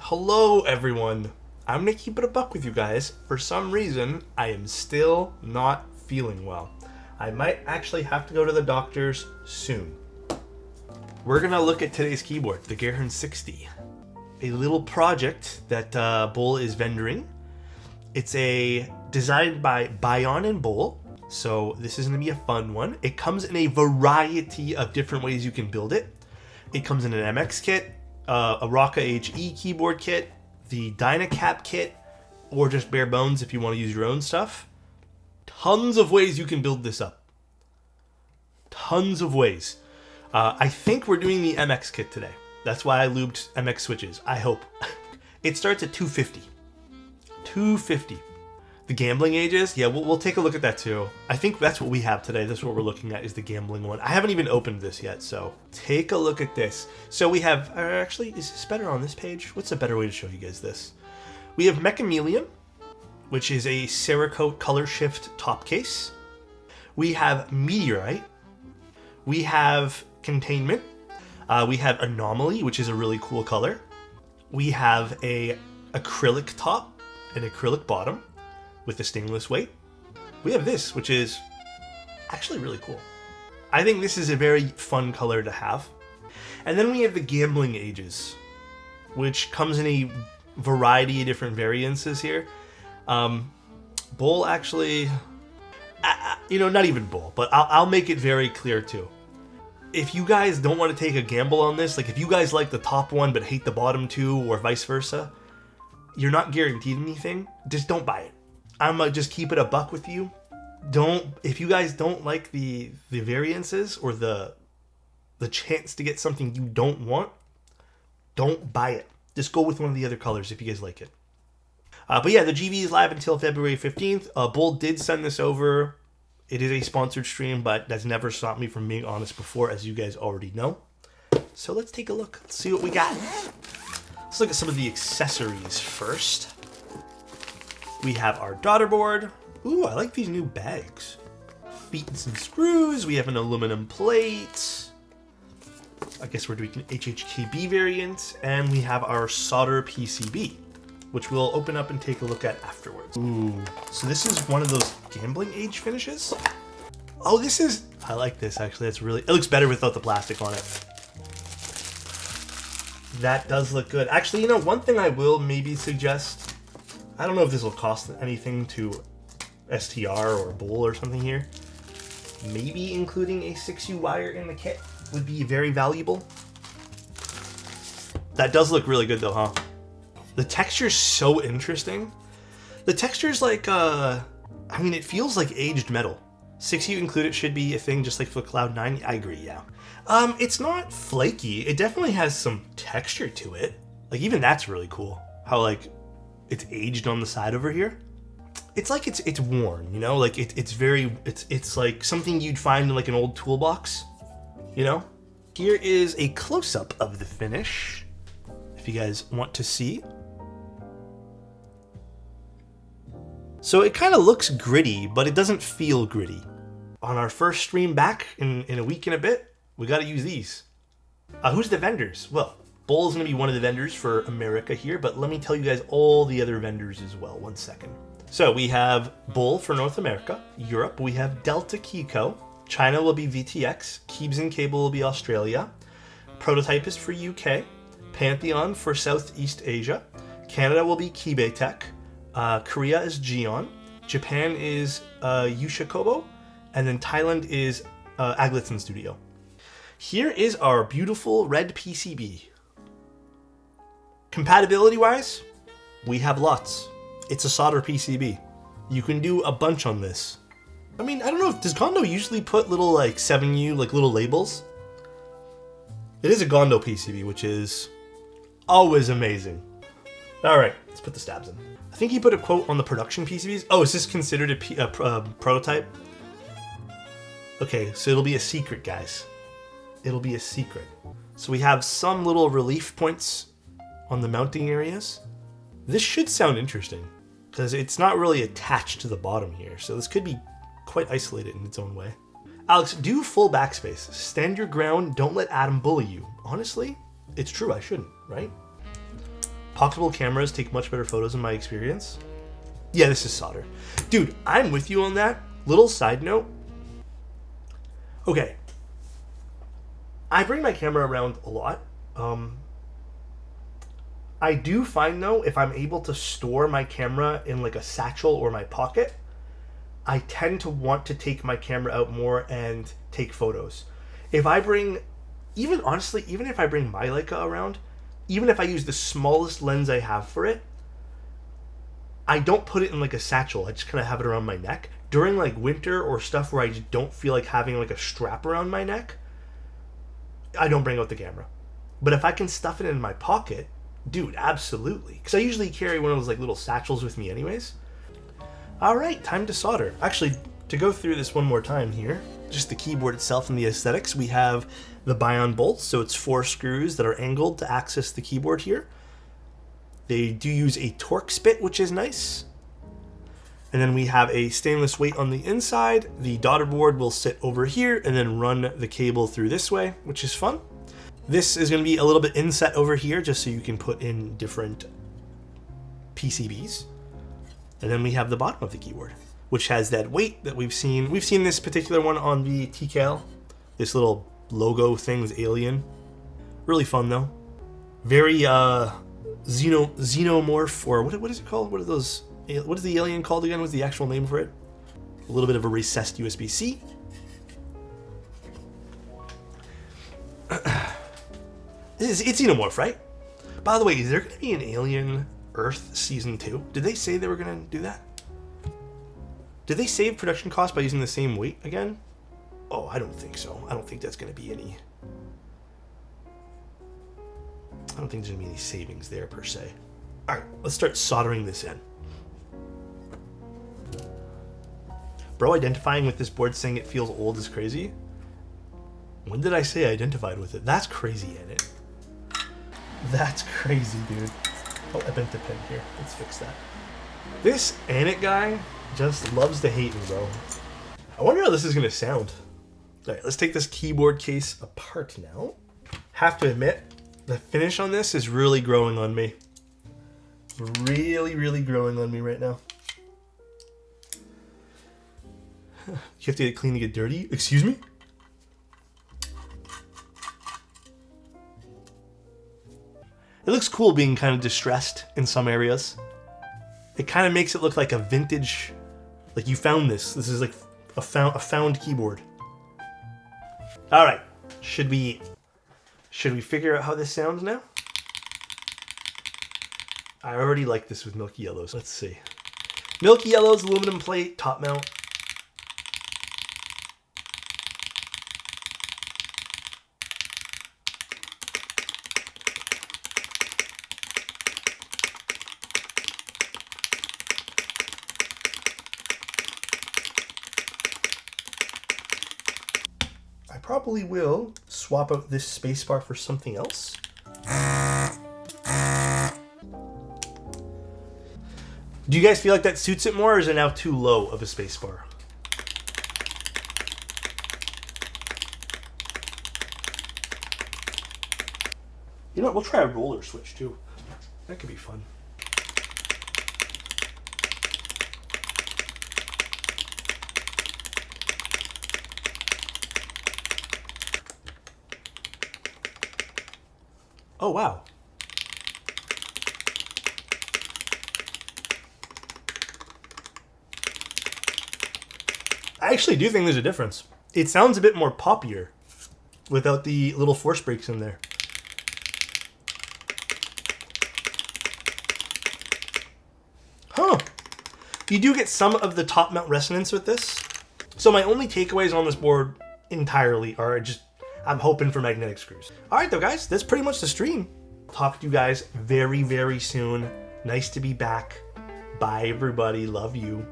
Hello everyone. I'm gonna keep it a buck with you guys. For some reason, I am still not feeling well. I might actually have to go to the doctor's soon. We're gonna look at today's keyboard, the Gehirn60. A little project that Bull is vendoring. It's designed by Bayon and Bull, so this is gonna be a fun one. It comes in a variety of different ways you can build it. It comes in an MX kit, a Rocca HE keyboard kit, the Dynacap kit, or just bare bones if you want to use your own stuff. Tons of ways you can build this up. Tons of ways. I think we're doing the MX kit today. That's why I lubed MX switches. I hope. It starts at $250. $250. The gambling ages, yeah, we'll take a look at that too. I think that's what we have today. That's what we're looking at, is the gambling one. I haven't even opened this yet, so take a look at this. So we have, actually, is this better on this page? What's a better way to show you guys this? We have Mechameleon, which is a Cerakote color shift top case. We have Meteorite. We have Containment. We have Anomaly, which is a really cool color. We have a acrylic top and acrylic bottom with a stainless weight. We have this, which is actually really cool. I think this is a very fun color to have. And then we have the Gambling Ages, which comes in a variety of different variances here. Bull actually, not even Bull, but I'll make it very clear too. If you guys don't want to take a gamble on this, like if you guys like the top one but hate the bottom two or vice versa, you're not guaranteed anything. Just don't buy it. I'm gonna just keep it a buck with you. If you guys don't like the variances or the chance to get something you don't want, don't buy it. Just go with one of the other colors if you guys like it. But yeah, the GV is live until February 15th. Bull did send this over. It is a sponsored stream, but that's never stopped me from being honest before, as you guys already know. So let's take a look. Let's see what we got. Let's look at some of the accessories first. We have our daughter board. Ooh, I like these new bags. Feet and some screws. We have an aluminum plate. I guess we're doing an HHKB variant. And we have our solder PCB, which we'll open up and take a look at afterwards. Ooh, so this is one of those Gambling Age finishes. Oh, I like this actually. It looks better without the plastic on it. That does look good. Actually, one thing I will maybe suggest, I don't know if this will cost anything to STR or Bull or something here. Maybe including a 6U wire in the kit would be very valuable. That does look really good though, huh? The texture's so interesting. The texture's like, it feels like aged metal. 6U included should be a thing just like for Cloud 9. I agree, yeah. It's not flaky. It definitely has some texture to it. Like even that's really cool. How like it's aged on the side over here. It's like it's worn, like it's like something you'd find in like an old toolbox, Here is a close-up of the finish, if you guys want to see. So it kind of looks gritty, but it doesn't feel gritty. On our first stream back in a week and a bit, we got to use these. Who's the vendors? Well, Bull's going to be one of the vendors for America here, but let me tell you guys all the other vendors as well. One second. So we have Bull for North America. Europe, we have Delta Keyco. China will be VTX. Keebs and Cable will be Australia. Prototypist for UK. Pantheon for Southeast Asia. Canada will be Keybay Tech. Korea is Geon. Japan is Yushikobo. And then Thailand is Agleton Studio. Here is our beautiful red PCB. Compatibility-wise, we have lots. It's a solder PCB. You can do a bunch on this. I don't know, does Gondo usually put little 7U, little labels? It is a Gondo PCB, which is always amazing. Alright, let's put the stabs in. I think he put a quote on the production PCBs. Oh, is this considered a prototype? Okay, so it'll be a secret, guys. It'll be a secret. So we have some little relief points on the mounting areas. This should sound interesting because it's not really attached to the bottom here. So this could be quite isolated in its own way. Alex, do full backspace. Stand your ground. Don't let Adam bully you. Honestly, it's true. I shouldn't, right? Pocketable cameras take much better photos in my experience. Yeah, this is solder. Dude, I'm with you on that. Little side note. Okay. I bring my camera around a lot. I do find, though, if I'm able to store my camera in like a satchel or my pocket, I tend to want to take my camera out more and take photos. If I bring, even honestly, even if I bring my Leica around, even if I use the smallest lens I have for it, I don't put it in like a satchel. I just kind of have it around my neck. During like winter or stuff where I just don't feel like having like a strap around my neck, I don't bring out the camera. But if I can stuff it in my pocket, dude, absolutely. Because I usually carry one of those like little satchels with me anyways. All right, time to solder. Actually, to go through this one more time here, just the keyboard itself and the aesthetics, we have the Bion bolts. So it's 4 screws that are angled to access the keyboard here. They do use a Torx bit, which is nice. And then we have a stainless weight on the inside. The daughter board will sit over here and then run the cable through this way, which is fun. This is going to be a little bit inset over here just so you can put in different PCBs. And then we have the bottom of the keyboard, which has that weight that we've seen. We've seen this particular one on the TCal. This little logo thing with alien. Really fun though. Very xenomorph, or what is it called? What are those? What is the alien called again? What's the actual name for it? A little bit of a recessed USB-C. It's xenomorph, right? By the way, is there going to be an Alien Earth Season 2? Did they say they were going to do that? Did they save production costs by using the same weight again? Oh, I don't think so. I don't think that's going to be any... I don't think there's going to be any savings there, per se. All right, let's start soldering this in. Bro, identifying with this board saying it feels old is crazy. When did I say I identified with it? That's crazy, ain't it? That's crazy, dude. Oh, I bent the pen here. Let's fix that. This Anit guy just loves to hate me, bro. I wonder how this is going to sound. All right, let's take this keyboard case apart now. Have to admit, the finish on this is really growing on me. Really, really growing on me right now. You have to get clean to get dirty? Excuse me? It looks cool being kind of distressed in some areas. It kind of makes it look like a vintage, like you found this. This is like a found keyboard. All right, should we figure out how this sounds now? I already like this with Milky Yellows. Let's see. Milky Yellows, aluminum plate, top mount. I probably will swap out this spacebar for something else. Do you guys feel like that suits it more, or is it now too low of a spacebar? You know what, we'll try a roller switch too. That could be fun. Oh, wow. I actually do think there's a difference. It sounds a bit more poppier without the little force breaks in there. Huh. You do get some of the top mount resonance with this. So my only takeaways on this board entirely are just, I'm hoping for magnetic screws. All right, though, guys, that's pretty much the stream. Talk to you guys very, very soon. Nice to be back. Bye, everybody. Love you.